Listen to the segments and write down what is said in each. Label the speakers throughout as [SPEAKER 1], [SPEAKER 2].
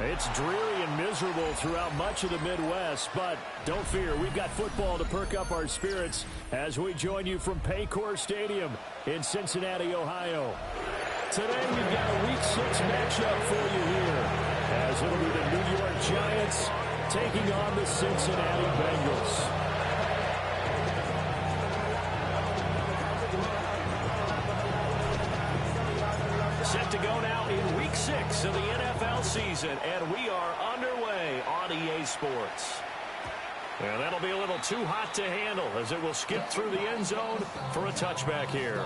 [SPEAKER 1] It's dreary and miserable throughout much of the Midwest, but don't fear, we've got football to perk up our spirits as we join you from Paycor Stadium in Cincinnati, Ohio. Today we've got a Week 6 matchup for you here, as it'll be the New York Giants taking on the Cincinnati Bengals. Set to go now in Week 6 of the NFL season, and we are underway on EA Sports. And that'll be a little too hot to handle as it will skip through the end zone for a touchback here.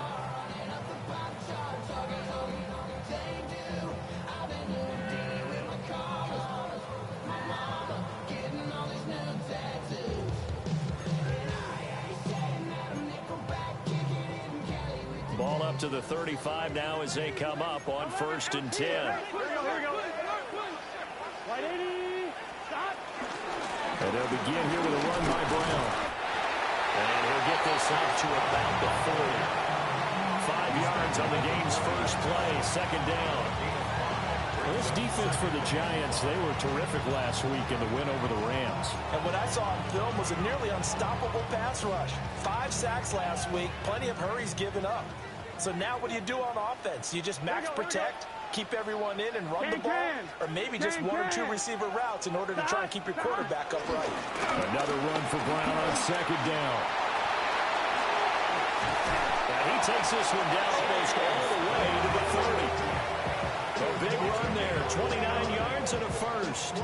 [SPEAKER 1] Ball up to the 35 now as they come up on 1st and 10.
[SPEAKER 2] Here we go. 180. Stop.
[SPEAKER 1] And they'll begin here with a run by Brown. And he'll get this up to about the 40. 5 yards on the game's first play, 2nd down. Well, this defense for the Giants, they were terrific last week in the win over the Rams.
[SPEAKER 3] And what I saw on film was a nearly unstoppable pass rush. 5 sacks last week, plenty of hurries given up. So now what do you do on offense? You just max protect, keep everyone in and run the ball? Or maybe just 1 or 2 receiver routes in order to try and keep your quarterback upright?
[SPEAKER 1] Another run for Brown on 2nd down. And he takes this one down almost all the way to the 30. A big run there, 29 yards and a first.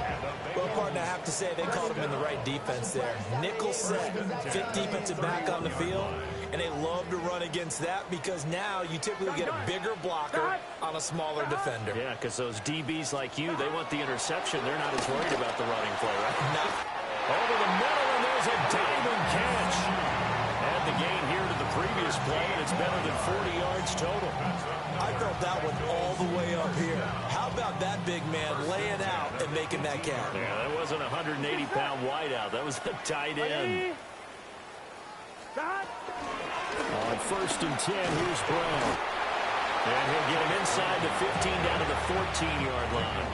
[SPEAKER 3] Well, partner, I have to say they called him in the right defense there. Nickel set, fit defensive back on the field, and they love to run against that because now you typically get a bigger blocker on a smaller defender.
[SPEAKER 1] Yeah, because those DBs like you, they want the interception. They're not as worried about the running play, right?
[SPEAKER 3] No.
[SPEAKER 1] Over the middle, and there's a diving catch. Add the gain here to the previous play, and it's better than 40 yards total.
[SPEAKER 3] I felt that one all the way up here. How about that big man laying out and making that catch?
[SPEAKER 1] Yeah, that wasn't a 180-pound wideout. That was a tight end. On 1st and 10, here's Brown. And he'll get him inside the 15 down to the 14-yard line.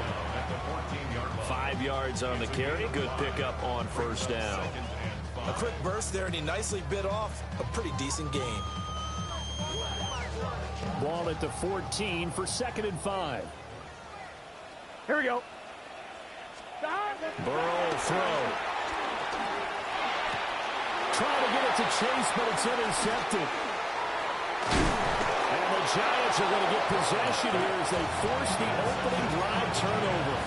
[SPEAKER 1] 5 yards on the carry. Good pickup on 1st down.
[SPEAKER 3] A quick burst there, and he nicely bit off a pretty decent gain.
[SPEAKER 1] Ball at the 14 for 2nd and 5.
[SPEAKER 2] Here we go.
[SPEAKER 1] Burrow throw. Trying to get it to Chase, but it's intercepted. And the Giants are going to get possession here as they force the opening drive turnover.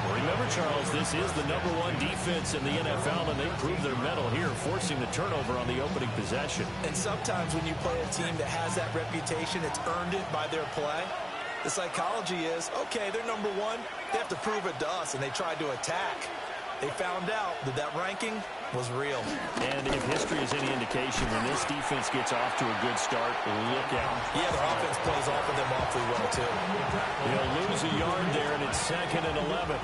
[SPEAKER 1] Remember, Charles, this is the #1 defense in the NFL, and they proved their mettle here, forcing the turnover on the opening possession.
[SPEAKER 3] And sometimes when you play a team that has that reputation, it's earned it by their play. The psychology is, okay, they're #1. They have to prove it to us, and they tried to attack. They found out that that ranking was real.
[SPEAKER 1] And if history is any indication, when this defense gets off to a good start, look out.
[SPEAKER 3] Yeah, their offense plays off of them awfully well, too.
[SPEAKER 1] He'll lose a yard there, and it's 2nd and 11.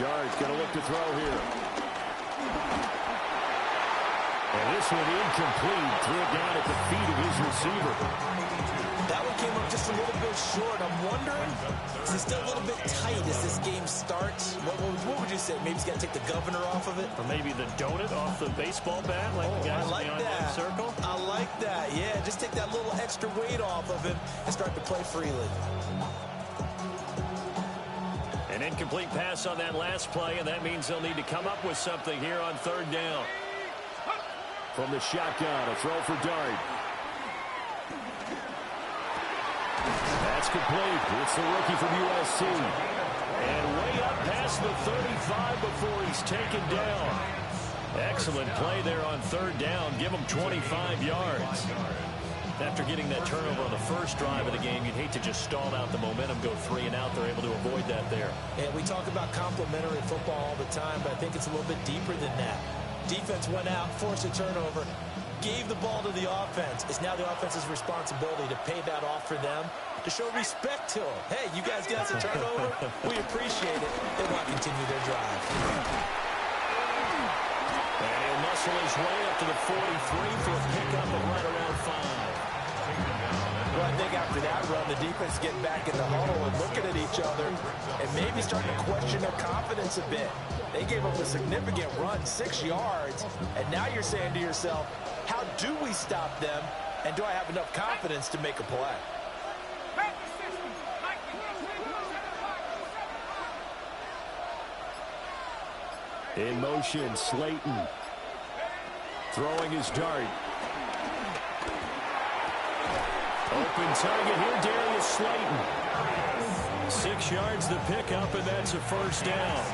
[SPEAKER 1] Dart's going to look to throw here. And this one incomplete. Threw it down at the feet of his receiver.
[SPEAKER 3] That one came up just a little bit short. I'm wondering, is he still a little bit tight as this game starts? What would you say? Maybe he's got to take the governor off of it?
[SPEAKER 1] Or maybe the donut off the baseball bat, like the guys
[SPEAKER 3] I like
[SPEAKER 1] in the
[SPEAKER 3] that.
[SPEAKER 1] circle?
[SPEAKER 3] I like that. Yeah, just take that little extra weight off of him and start to play freely.
[SPEAKER 1] An incomplete pass on that last play, and that means they'll need to come up with something here on 3rd down. From the shotgun, a throw for Dart. That's complete. It's the rookie from USC. And way up past the 35 before he's taken down. Excellent play there on 3rd down. Give him 25 yards. After getting that turnover on the first drive of the game, you'd hate to just stall out the momentum, go 3 and out. They're able to avoid that there.
[SPEAKER 3] And we talk about complementary football all the time, but I think it's a little bit deeper than that. Defense went out, forced a turnover, gave the ball to the offense. It's now the offense's responsibility to pay that off for them, to show respect to them. Hey, you guys got us a turnover. We appreciate it. They want to continue their drive.
[SPEAKER 1] And he'll muscle his way up to the 43 for a pickup of right around 5.
[SPEAKER 3] Well, I think after that run, the defense getting back in the huddle and looking at each other and maybe starting to question their confidence a bit. They gave up a significant run, 6 yards, and now you're saying to yourself, how do we stop them, and do I have enough confidence to make a play?
[SPEAKER 1] In motion, Slayton. Throwing his dart. Open target here, Darius Slayton. 6 yards the pickup, and that's a first down.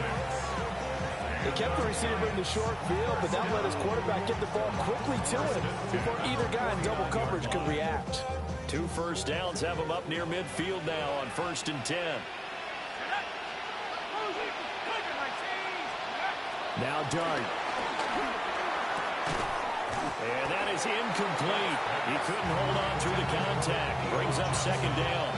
[SPEAKER 3] They kept the receiver in the short field, but that let his quarterback get the ball quickly to him before either guy in double coverage could react.
[SPEAKER 1] 2 first downs have him up near midfield now on 1st and 10. Now Dart. And that is incomplete. He couldn't hold on through the contact. Brings up 2nd down.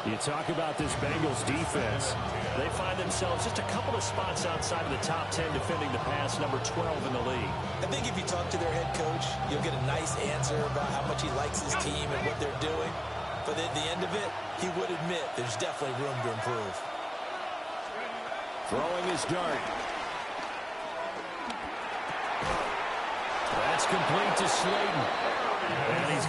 [SPEAKER 1] You talk about this Bengals defense. They find themselves just a couple of spots outside of the top 10 defending the pass, number 12 in the league.
[SPEAKER 3] I think if you talk to their head coach, you'll get a nice answer about how much he likes his team and what they're doing. But at the end of it, he would admit there's definitely room to improve.
[SPEAKER 1] Throwing his dart. That's complete to Slayton. And he's